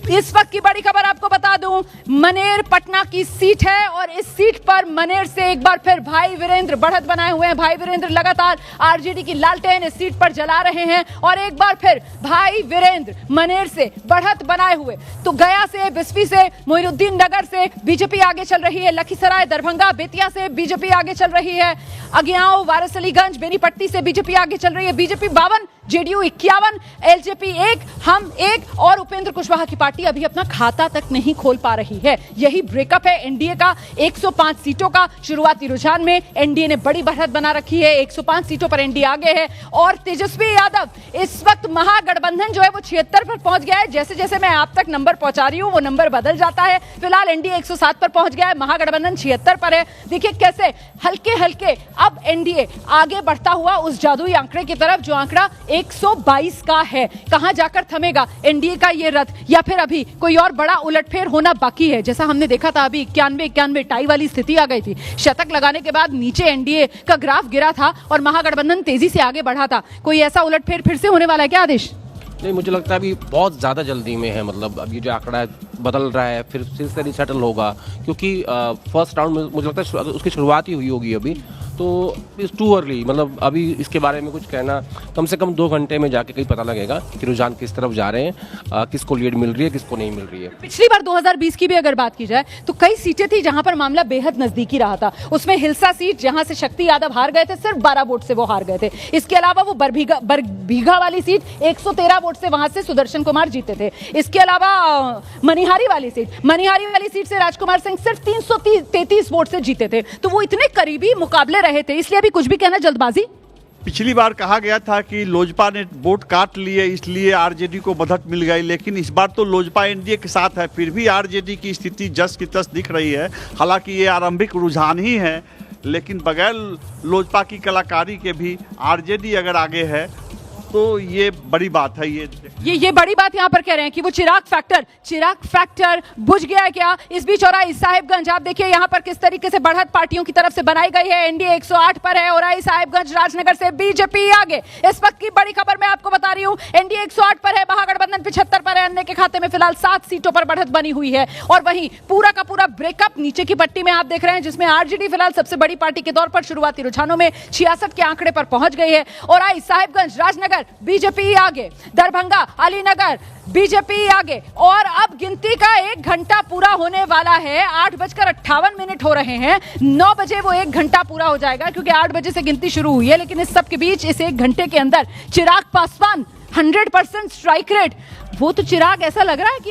इस वक्त की बड़ी खबर आपको बता दूं, मनेर पटना की सीट है और इस सीट पर मनेर से एक बार फिर भाई वीरेंद्र बढ़त बनाए हुए हैं। भाई वीरेंद्र लगातार आरजेडी की लालटेन इस सीट पर जला रहे हैं और एक बार फिर भाई वीरेंद्र मनेर से बढ़त बनाए हुए। तो गया से, बिस्फी से, मोइनुद्दीन नगर से बीजेपी आगे चल रही है, लखीसराय, दरभंगा, बेतिया से बीजेपी आगे चल रही है, अगियाओं, वारिसलीगंज, बेनीपट्टी से बीजेपी आगे चल रही है। बीजेपी 52, जेडीयू 51, एलजेपी 1, हम 1 और उपेंद्र कुशवाहा की पार्टी अभी अपना खाता तक नहीं खोल पा रही है। यही ब्रेकअप है एनडीए का 105 सीटों का। शुरुआती रुझान में एनडीए ने बड़ी बढ़त बना रखी है, 105 सीटों पर एनडीए आगे है और तेजस्वी यादव इस वक्त महागठबंधन जो है वो 76 पर पहुंच गया है। जैसे जैसे मैं आप तक नंबर पहुंचा रही हूं वो नंबर बदल जाता है। फिलहाल एनडीए 107 पर पहुंच गया है, महागठबंधन 76 पर है। देखिए कैसे हल्के हल्के अब एनडीए आगे बढ़ता हुआ उस जादुई आंकड़े की तरफ जो आंकड़ा 122 का है। कहां जाकर थमेगा एनडीए का ये रथ, या फिर अभी कोई और बड़ा उलटफेर होना बाकी है? जैसा हमने देखा था अभी 91 टाई वाली स्थिति आ गई थी, शतक लगाने के बाद नीचे एनडीए का ग्राफ गिरा था और महागठबंधन तेजी से आगे बढ़ा था। कोई ऐसा उलटफेर फिर से होने वाला है क्या आदेश? नहीं, मुझे लगता है अभी बहुत ज़्यादा जल्दी में है। मतलब अब ये जो आंकड़ा बदल रहा है फिर से रिसेटल होगा, क्योंकि फर्स्ट राउंड में मुझे लगता है उसकी शुरुआत ही हुई होगी अभी, तो इट्स टू अर्ली। मतलब अभी इसके बारे में कुछ कहना, कम से कम 2 घंटे में जाके कहीं पता लगेगा कि रुझान किस तरफ जा रहे हैं, किसको लीड मिल रही है, किसको नहीं मिल रही है। पिछली बार 2020 की भी अगर बात की जाए तो कई सीटें थी जहां पर मामला बेहद नजदीकी रहा था। उसमें हिलसा सीट जहां से शक्ति यादव हार गए थे, सिर्फ 12 वोट से वो हार गए थे। इसके अलावा वो बरबीघा वाली सीट 113 वोट से वहां से सुदर्शन कुमार जीते थे। इसके अलावा मनिहारी वाली सीट से राजकुमार सिंह सिर्फ 333 वोट से जीते थे। तो वो इतने करीबी मुकाबले रहे थे, इसलिए अभी कुछ भी कहना जल्दबाजी। पिछली बार कहा गया था कि लोजपा ने वोट काट लिए इसलिए आरजेडी को बढ़त मिल गई, लेकिन इस बार तो लोजपा एनडीए के साथ है, फिर भी आरजेडी की स्थिति जस की तस दिख रही है। हालांकि ये आरंभिक रुझान ही है, लेकिन बगैर लोजपा की कलाकारी के भी आरजेडी अगर आगे है तो ये बड़ी बात है। ये बड़ी बात यहाँ पर कह रहे हैं कि वो चिराग फैक्टर बुझ गया है क्या? इस बीच औराई साहिबगंज आप देखिए यहाँ पर किस तरीके से बढ़त पार्टियों की तरफ से बनाई गई है। एनडीए 108 पर है, औराई साहिबगंज राजनगर से बीजेपी आगे। इस वक्त की बड़ी खबर मैं आपको बता रही हूँ, एनडीए 108 पर है, महागठबंधन 75 पर है, अन्य के खाते में फिलहाल 7 सीटों पर बढ़त बनी हुई है। और वहीं पूरा का पूरा ब्रेकअप नीचे की पट्टी में आप देख रहे हैं, जिसमें आरजेडी फिलहाल सबसे बड़ी पार्टी के तौर पर शुरुआती रुझानों में 66 के आंकड़े पर पहुंच गई है। औराई साहिबगंज राजनगर बीजेपी आगे, दरभंगा अलीनगर बीजेपी आगे। और अब गिनती का 1 घंटा पूरा होने वाला है, 8:58 हो रहे हैं। 9 बजे वो 1 घंटा पूरा हो जाएगा, क्योंकि 8 बजे से गिनती शुरू हुई है। लेकिन इस सब के बीच इस 1 घंटे के अंदर चिराग पासवान 100% स्ट्राइक रेट, वो तो चिराग ऐसा लग रहा है कि